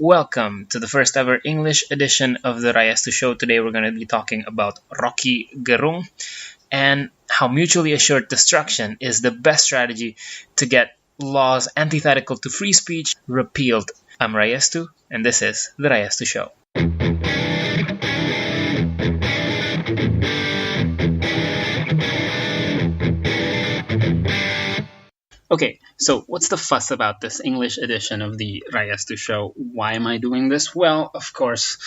Welcome to the first ever English edition of the Rayestu show. Today we're going to be talking about Rocky Gerung and how mutually assured destruction is the best strategy to get laws antithetical to free speech repealed. I'm Rayestu, and this is the Rayestu show. Okay, so what's the fuss about this English edition of the Rayestu show? Why am I doing this? Well, of course,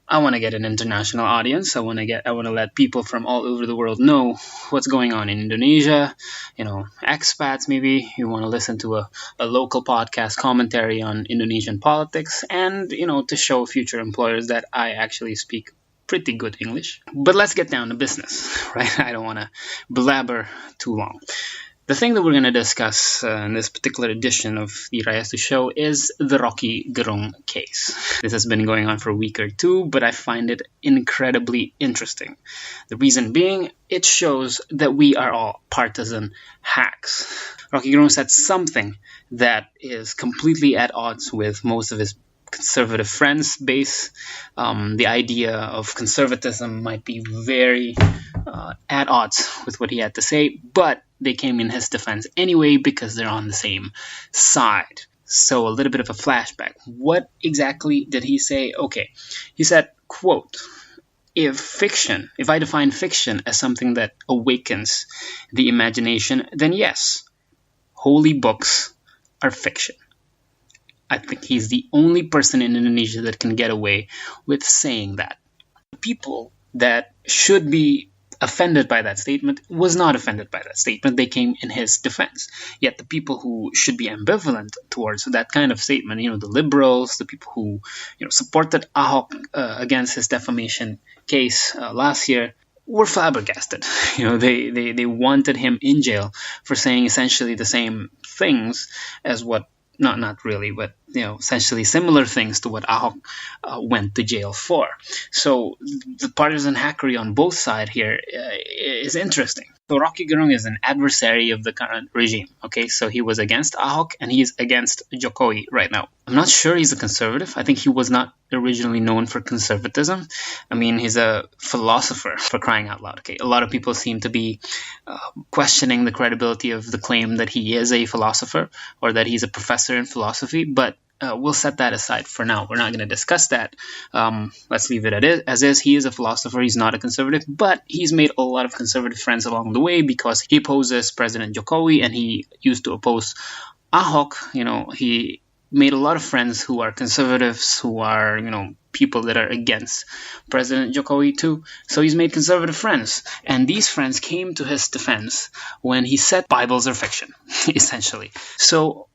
I want to get an international audience. I want to let people from all over the world know what's going on in Indonesia. Expats maybe. You want to listen to a local podcast commentary on Indonesian politics, and to show future employers that I actually speak pretty good English. But let's get down to business, right? I don't want to blabber too long. The thing that we're going to discuss in this particular edition of the Rayestu show is the Rocky Gerung case. This has been going on for a week or two, but I find it incredibly interesting. The reason being, it shows that we are all partisan hacks. Rocky Gerung said something that is completely at odds with most of his conservative friends' base. The idea of conservatism might be very at odds with what he had to say, but they came in his defense anyway because they're on the same side. So a little bit of a flashback. What exactly did he say? Okay, he said, quote, if I define fiction as something that awakens the imagination, then yes, holy books are fiction. I think he's the only person in Indonesia that can get away with saying that. The people that should be offended by that statement was not offended by that statement. They came in his defense. Yet the people who should be ambivalent towards that kind of statement, the liberals, the people who supported Ahok against his defamation case last year, were flabbergasted. They wanted him in jail for saying essentially the same things as what not really, but essentially similar things to what Ahok went to jail for. So the partisan hackery on both sides here is interesting. So Rocky Gerung is an adversary of the current regime. Okay, so he was against Ahok and he's against Jokowi right now. I'm not sure he's a conservative. I think he was not originally known for conservatism. I mean, he's a philosopher, for crying out loud. Okay, a lot of people seem to be questioning the credibility of the claim that he is a philosopher or that he's a professor in philosophy, but we'll set that aside for now. We're not going to discuss that. Let's leave it as is. He is a philosopher. He's not a conservative, but he's made a lot of conservative friends along the way because he opposes President Jokowi and he used to oppose Ahok. He made a lot of friends who are conservatives, who are, people that are against President Jokowi too. So he's made conservative friends. And these friends came to his defense when he said Bibles are fiction, essentially. So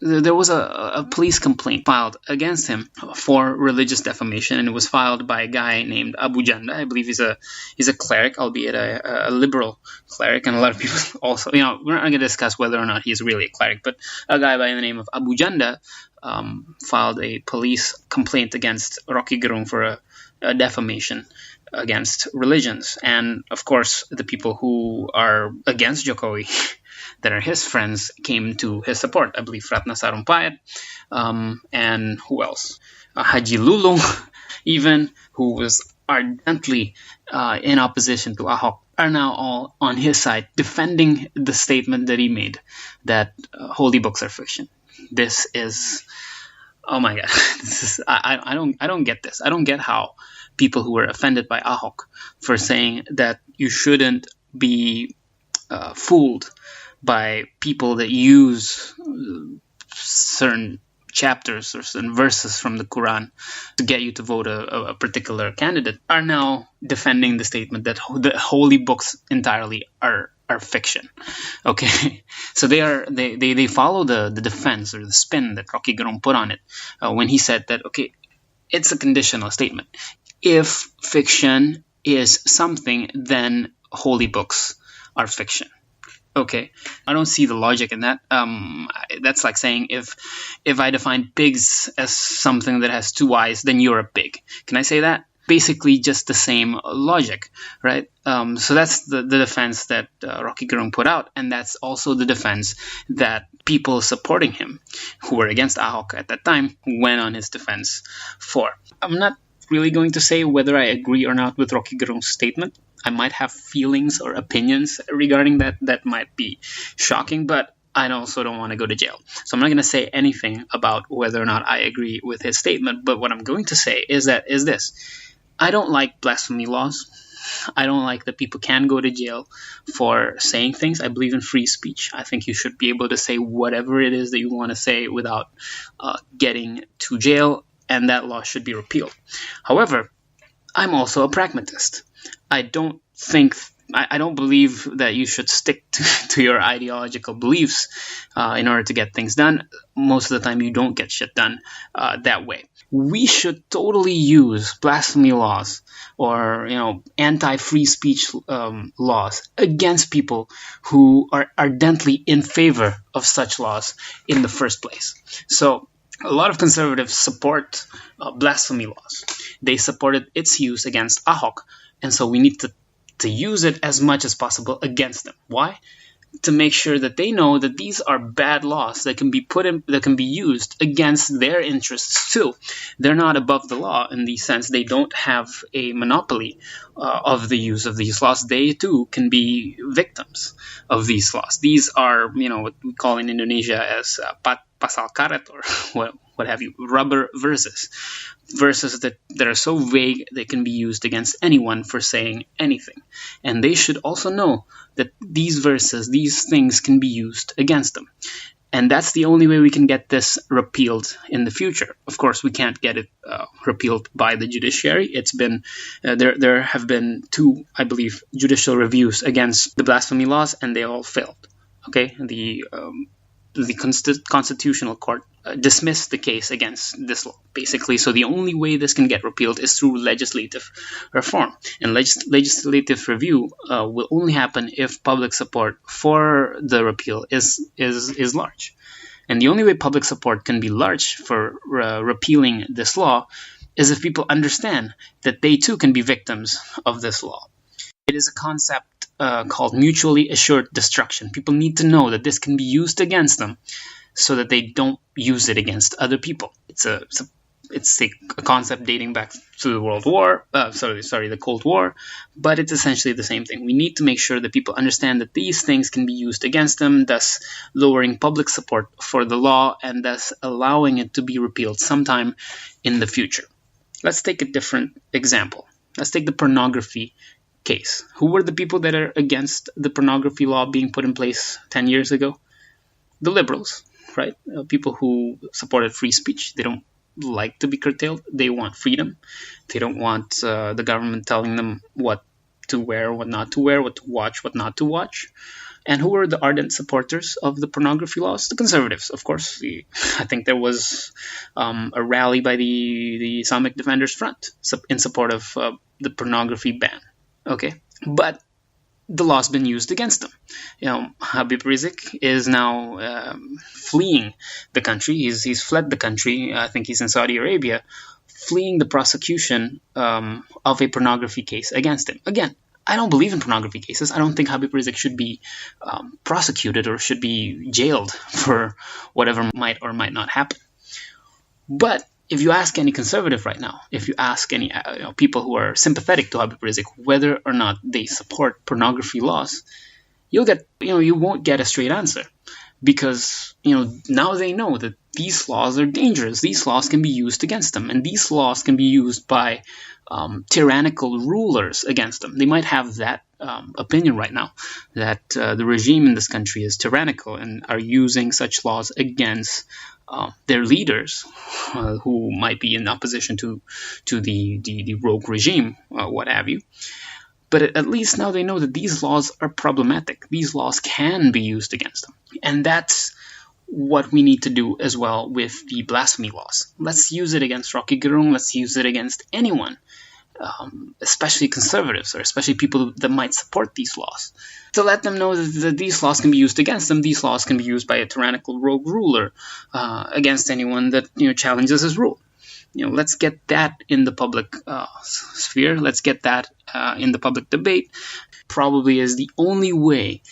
there was a police complaint filed against him for religious defamation, and it was filed by a guy named Abu Janda. I believe he's a cleric, albeit a liberal cleric, and a lot of people also, we're not going to discuss whether or not he's really a cleric, but a guy by the name of Abu Janda filed a police complaint against Rocky Gerung for a defamation against religions. And of course, the people who are against Jokowi that are his friends came to his support. I believe Ratna Sarumpayat, and who else? Haji Lulung, even, who was ardently in opposition to Ahok, are now all on his side, defending the statement that he made, that holy books are fiction. This is, oh my God, I don't get this. I don't get how people who were offended by Ahok for saying that you shouldn't be fooled by people that use certain chapters or certain verses from the Quran to get you to vote a particular candidate, are now defending the statement that the holy books entirely are fiction. Okay, so they follow the defense or the spin that Rocky Gerung put on it when he said that, okay, it's a conditional statement. If fiction is something, then holy books are fiction. Okay, I don't see the logic in that. That's like saying if I define pigs as something that has two eyes, then you're a pig. Can I say that? basically just the same logic, right? So that's the defense that Rocky Gerung put out, and that's also the defense that people supporting him, who were against Ahok at that time, went on his defense for. I'm not really going to say whether I agree or not with Rocky Gerung's statement. I might have feelings or opinions regarding that might be shocking, but I also don't want to go to jail. So I'm not going to say anything about whether or not I agree with his statement, but what I'm going to say is this. I don't like blasphemy laws. I don't like that people can go to jail for saying things. I believe in free speech. I think you should be able to say whatever it is that you want to say without getting to jail, and that law should be repealed. However, I'm also a pragmatist. I don't believe that you should stick to your ideological beliefs in order to get things done. Most of the time, you don't get shit done that way. We should totally use blasphemy laws or anti-free speech laws against people who are ardently in favor of such laws in the first place. So a lot of conservatives support blasphemy laws. They supported its use against Ahok, and so we need to use it as much as possible against them. Why? To make sure that they know that these are bad laws that can be used against their interests too. They're not above the law in the sense they don't have a monopoly of the use of these laws. They too can be victims of these laws. These are, what we call in Indonesia as pasal karet, or what have you, rubber verses that are so vague they can be used against anyone for saying anything. And they should also know that these verses, these things can be used against them. And that's the only way we can get this repealed in the future. Of course, we can't get it repealed by the judiciary. It's been there have been 2, I believe, judicial reviews against the blasphemy laws, and they all failed. Okay, the Constitutional Court dismissed the case against this law, basically. So the only way this can get repealed is through legislative reform. And legislative review will only happen if public support for the repeal is large. And the only way public support can be large for repealing this law is if people understand that they too can be victims of this law. It is a concept called mutually assured destruction. People need to know that this can be used against them so that they don't use it against other people. It's a concept dating back to the the Cold War, but it's essentially the same thing. We need to make sure that people understand that these things can be used against them, thus lowering public support for the law and thus allowing it to be repealed sometime in the future. Let's take a different example. Let's take the pornography case. Who were the people that are against the pornography law being put in place 10 years ago? The liberals, right? People who supported free speech. They don't like to be curtailed. They want freedom. They don't want the government telling them what to wear, what not to wear, what to watch, what not to watch. And who were the ardent supporters of the pornography laws? The conservatives, of course. I think there was a rally by the Islamic Defenders Front in support of the pornography ban. Okay, but the law's been used against them. Habib Rizik is now fleeing the country. He's fled the country. I think he's in Saudi Arabia, fleeing the prosecution of a pornography case against him. Again, I don't believe in pornography cases. I don't think Habib Rizik should be prosecuted or should be jailed for whatever might or might not happen. But if you ask any conservative right now, if you ask any people who are sympathetic to Habib Rizik whether or not they support pornography laws, you won't get a straight answer, because now they know that these laws are dangerous. These laws can be used against them, and these laws can be used by tyrannical rulers against them. They might have that opinion right now that the regime in this country is tyrannical and are using such laws against their leaders who might be in opposition to the rogue regime, what have you. But at least now they know that these laws are problematic. These laws can be used against them. And that's what we need to do as well with the blasphemy laws. Let's use it against Rocky Gerung. Let's use it against anyone, especially conservatives, or especially people that might support these laws, to let them know that these laws can be used against them. These laws can be used by a tyrannical rogue ruler against anyone that challenges his rule. let's get that in the public sphere. Let's get that in the public debate. Probably is the only way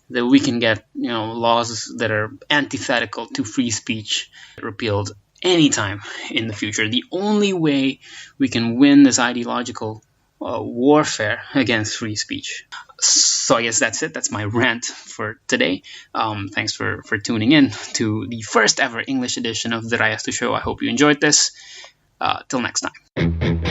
that we can get laws that are antithetical to free speech repealed anytime in the future. The only way we can win this ideological warfare against free speech. So I guess that's it. That's my rant for today. Thanks for tuning in to the first ever English edition of the Rayestu Show. I hope you enjoyed this. Till next time.